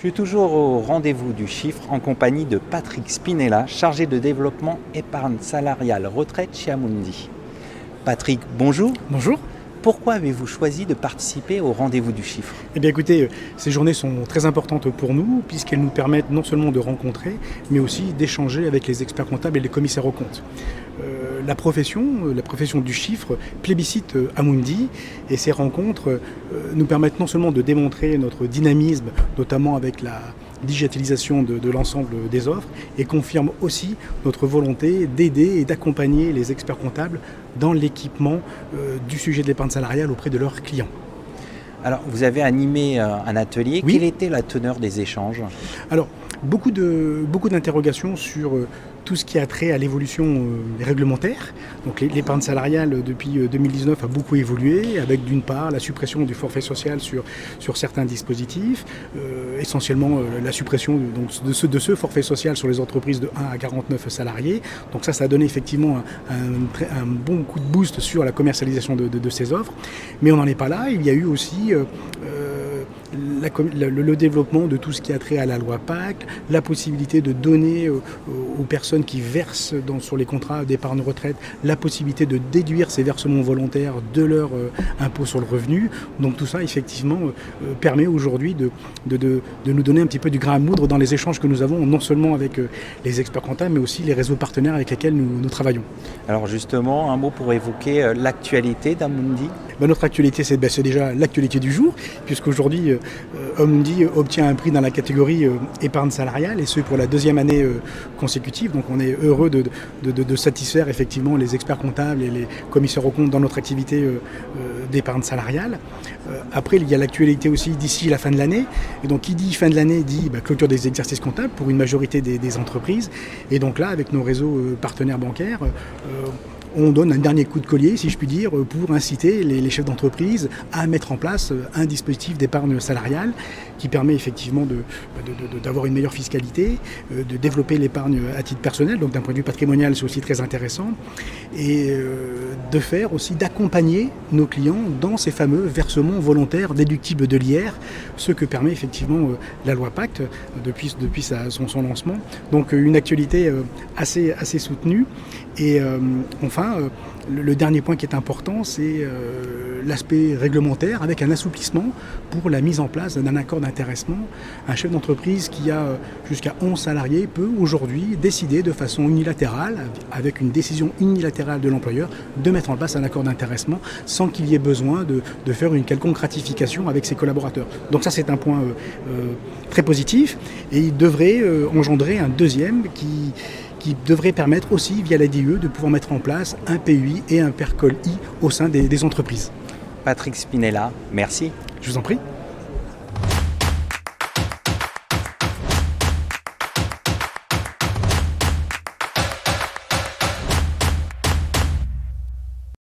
Je suis toujours au rendez-vous du chiffre en compagnie de Patrick Spinella, chargé de développement épargne salariale retraite chez Amundi. Patrick, bonjour. Bonjour. Pourquoi avez-vous choisi de participer au rendez-vous du chiffre? Eh bien écoutez, ces journées sont très importantes pour nous puisqu'elles nous permettent non seulement de rencontrer, mais aussi d'échanger avec les experts comptables et les commissaires aux comptes. La profession du chiffre plébiscite Amundi et ces rencontres nous permettent non seulement de démontrer notre dynamisme, notamment avec la digitalisation de l'ensemble des offres, et confirment aussi notre volonté d'aider et d'accompagner les experts comptables dans l'équipement du sujet de l'épargne salariale auprès de leurs clients. Alors, vous avez animé un atelier. Oui. Quelle était la teneur des échanges? Alors, beaucoup d'interrogations sur tout ce qui a trait à l'évolution réglementaire. Donc l'épargne salariale depuis 2019 a beaucoup évolué, avec d'une part la suppression du forfait social sur certains dispositifs, essentiellement la suppression de ce forfait social sur les entreprises de 1 à 49 salariés. Donc ça a donné effectivement un bon coup de boost sur la commercialisation de ces offres. Mais on n'en est pas là, il y a eu aussi le développement de tout ce qui a trait à la loi Pacte, la possibilité de donner aux personnes qui versent sur les contrats d'épargne retraite la possibilité de déduire ces versements volontaires de leur impôt sur le revenu. Donc tout ça effectivement permet aujourd'hui de nous donner un petit peu du grain à moudre dans les échanges que nous avons non seulement avec les experts comptables mais aussi les réseaux partenaires avec lesquels nous travaillons. Alors justement, un mot pour évoquer l'actualité d'Amundi. Notre actualité, c'est déjà l'actualité du jour, puisqu'aujourd'hui, Amundi obtient un prix dans la catégorie épargne salariale, et ce pour la deuxième année consécutive. Donc on est heureux de satisfaire effectivement les experts comptables et les commissaires aux comptes dans notre activité d'épargne salariale. Après, il y a l'actualité aussi d'ici la fin de l'année. Et donc qui dit fin de l'année dit clôture des exercices comptables pour une majorité des entreprises. Et donc là, avec nos réseaux partenaires bancaires, on donne un dernier coup de collier, si je puis dire, pour inciter les chefs d'entreprise à mettre en place un dispositif d'épargne salariale qui permet effectivement d'avoir une meilleure fiscalité, de développer l'épargne à titre personnel, donc d'un point de vue patrimonial, c'est aussi très intéressant, et d'accompagner nos clients dans ces fameux versements volontaires déductibles de l'IR, ce que permet effectivement la loi Pacte depuis son lancement. Donc une actualité assez soutenue. Et enfin, le dernier point qui est important, c'est l'aspect réglementaire avec un assouplissement pour la mise en place d'un accord d'intéressement. Un chef d'entreprise qui a jusqu'à 11 salariés peut aujourd'hui décider de façon unilatérale, avec une décision unilatérale de l'employeur, de mettre en place un accord d'intéressement sans qu'il y ait besoin de faire une quelconque gratification avec ses collaborateurs. Donc ça, c'est un point très positif, et il devrait engendrer un deuxième qui devrait permettre aussi, via la DIE, de pouvoir mettre en place un PUI et un PERCOL-I au sein des entreprises. Patrick Spinella, merci. Je vous en prie.